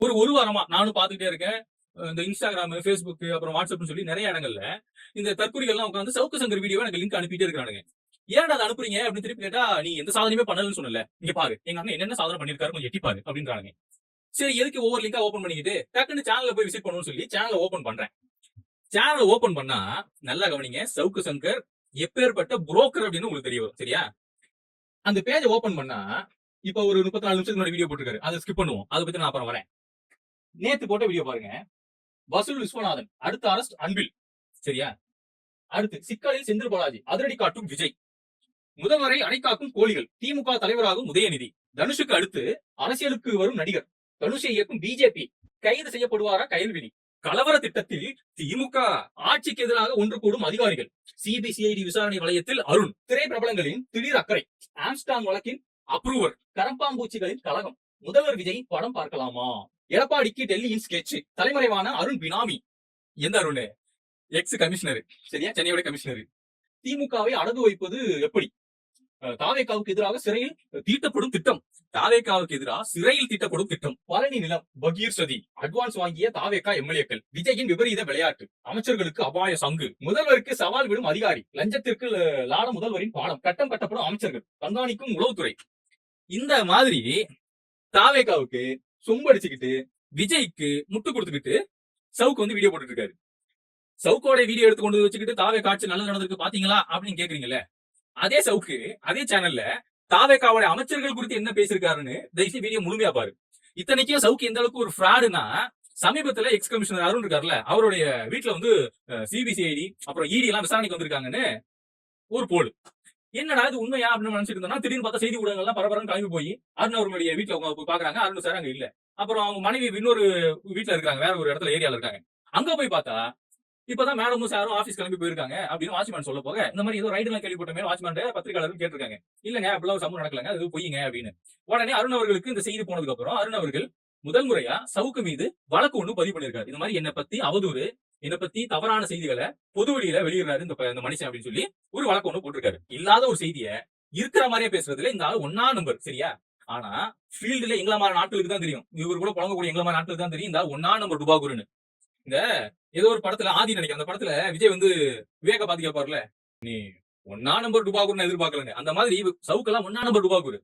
ஒரு வாரமா நானும் பாத்துக்கிட்டே இருக்கேன். இந்த இன்ஸ்டாகிராம், Facebook அப்புறம் வாட்ஸ்அப்னு சொல்லி நிறைய இடங்கள்ல இந்த தற்குறிகள்லாம் உட்கார்ந்து சவுக்கு சங்கர் வீடியோவ எனக்கு லிங்க் அனுப்பிட்டே இருக்கானுங்க. ஏன்டா அத அனுப்புறீங்க அப்படின்னு திருப்பி கேட்டா, நீ எந்த சாதனையுமே பண்ணலன்னு சொன்னல. இங்க பாரு. எங்க அண்ணன் என்னென்ன சாதனை பண்ணிருக்காரு கொஞ்சம் எட்டி பாரு அப்படின்றானுங்க. சரி எதுக்கு ஒவ்வொரு லிங்கா ஓபன் பண்ணிக்கிட்டு டக்குன்னு சேனல்ல போய் விசிட் பண்ணுவோம்னு சொல்லி சேனலை ஓபன் பண்றேன். சேனலை ஓபன் பண்ணா நல்லா கவனிங்க, சவுக்கு சங்கர் எப்பேற்பட்ட புரோக்கர் அப்படின்னு உங்களுக்கு தெரிய வரும். சரியா? அந்த பேஜ் ஓபன் பண்ணா இப்ப ஒரு 34 நிமிஷத்துக்கு முன்னாடி வீடியோ போட்டுருக்காரு. அதை ஸ்கிப் பண்ணுவோம். அதை பத்தி நான் அப்புறம் வரேன். நேத்து போட்ட வீடியோ பாருங்க. வசூல் விஸ்வநாதன் அடுத்த அரஸ்ட் அன்பில். சரியா? அடுத்து சிக்கலில் செந்தில் பாலாஜி அதிரடி காட்டும் விஜய். முதல்வரை அடைக்காக்கும் கோழிகள். திமுக தலைவராகும் உதயநிதி. தனுஷுக்கு அடுத்து அரசியலுக்கு வரும் நடிகர். தனுஷை இயக்கும் பிஜேபி. கைது செய்யப்படுவாரா கயல்விழி. கலவர திட்டத்தில் திமுக. ஆட்சிக்கு எதிராக ஒன்று கூடும் அதிகாரிகள். சிபிசிஐடி விசாரணை வளையத்தில் அருண். திரை பிரபலங்களின் திடீர் அக்கறை. ஆம்ஸ்டாங் வழக்கின் அப்ரூவர். கரப்பாம்பூச்சிகளின் கழகம். முதல்வர் விஜய் படம் பார்க்கலாமா? எடப்பாடிக்கு டெல்லியின் ஸ்கெட்ச். தலைமறைவான அருண் பினாமி. எந்த அருண்? X commissioner. சரியா? சென்னையோட கமிஷனர். திமுகவை அடகு வைப்பது எப்படி? தாவேகாவுக்கு எதிராக சிறையில் தீட்டப்படும் திட்டம். தாவேகாவுக்கு எதிராக சிறையில் தீட்டப்படும் திட்டம். பழனி நிலம் பகீர் சதி. அட்வான்ஸ் வாங்கிய தாவேகா எம்எல்ஏக்கள். விஜயின் விபரீத விளையாட்டு. அமைச்சர்களுக்கு அபாய சங்கு. முதல்வருக்கு சவால் விடும் அதிகாரி. லஞ்சத்திற்கு லாட முதல்வரின் பாடம். கட்டம் கட்டப்படும் அமைச்சர்கள். கண்காணிக்கும் உளவுத்துறை. இந்த மாதிரி தாவேகாவுக்கு சொம்படிச்சுக்கிட்டு விஜய்க்கு முட்டு கொடுத்துக்கிட்டு சவுக்கு வந்து வீடியோ போட்டுட்டு இருக்காரு. சவுக்கோட வீடியோ எடுத்து கொண்டு வச்சுக்கிட்டு தாவே காட்சி நல்லது நடந்திருக்கு பாத்தீங்களா அப்படின்னு கேக்குறீங்கல்ல. அதே சவுக்கு அதே சேனல்ல தாவேகாவோட அமைச்சர்கள் குறித்து என்ன பேசிருக்காருன்னு தயவுசெய்து வீடியோ முழுமையா பாரு. இத்தனைக்கும் சவுக்கு எந்த அளவுக்கு ஒரு ஃப்ராடுனா, சமீபத்துல எக்ஸ் கமிஷனர் அருண் இருக்காருல்ல, அவருடைய வீட்டுல வந்து சிபிசிஐடி அப்புறம் இடி எல்லாம் விசாரணைக்கு வந்திருக்காங்கன்னு ஒரு போல். என்னடா இது உண்மையா அப்படின்னு நினைச்சிட்டு இருந்தோம்னா, திடீர்னு பார்த்தா செய்தி ஊடகங்கள்லாம் பரபரன்னு கிளம்பி போய் அருண் அவர்களுடைய வீட்டுல போய் பாக்குறாங்க. அருண் சார் அங்க இல்ல. அப்புறம் அவங்க மனைவி இன்னொரு வீட்டுல இருக்காங்க, வேற ஒரு இடத்துல ஏரியால இருக்காங்க. அங்க போய் பார்த்தா இப்பதான் மேடமும் சாரும் ஆபீஸ் கிளம்பி போயிருக்காங்க அப்படின்னு வாட்ச்மேன் சொல்ல போக, இந்த மாதிரி ஏதோ ரைடு எல்லாம் கேள்விப்பட்ட வாட்ச்மேன் பத்திரிகையாளரும் கேட்டிருக்காங்க. இல்லங்க அப்படிலாம் சம்பவம் நடக்கலங்க, அது பொய்யுங்க அப்படின்னு. உடனே அருண் அவர்களுக்கு இந்த செய்தி போனதுக்கு அப்புறம் அருண் அவர்கள் முதல் முறையா சவுக்கு மீது வழக்கு ஒண்ணு பதிவு பண்ணிருக்காரு. இந்த மாதிரி என்னை பத்தி அவதூறு, என்னை பத்தி தவறான செய்திகளை பொது வெளியில வெளியிடுறாரு இந்த மனுஷன் அப்படின்னு சொல்லி ஒரு வழக்கு ஒண்ணு போட்டிருக்காரு. இல்லாத ஒரு செய்தியை இருக்கிற மாதிரியே பேசுறதுல இந்த ஆள் 1ஆம் நம்பர். சரியா? ஆனா ஃபீல்டுல எங்கள மாதிரி நாட்களுக்கு தான் தெரியும், இவர் கூட புழங்கக்கூடிய எங்கள மாதிரி நாட்களுக்கு தான் தெரியும் இந்த 1ஆம் நம்பர் டுபாகுருன்னு. இந்த ஏதோ ஒரு படத்துல ஆதி நினைக்கிறேன், அந்த படத்துல விஜய் வந்து விவேக பாத்து கேட்பாருல, நீ 1ஆம் நம்பர் டுபாகுருன்னு எதிர்பார்க்கலங்க. அந்த மாதிரி சவுக்கெல்லாம் 1ஆம் நம்பர் டுபாகுரு.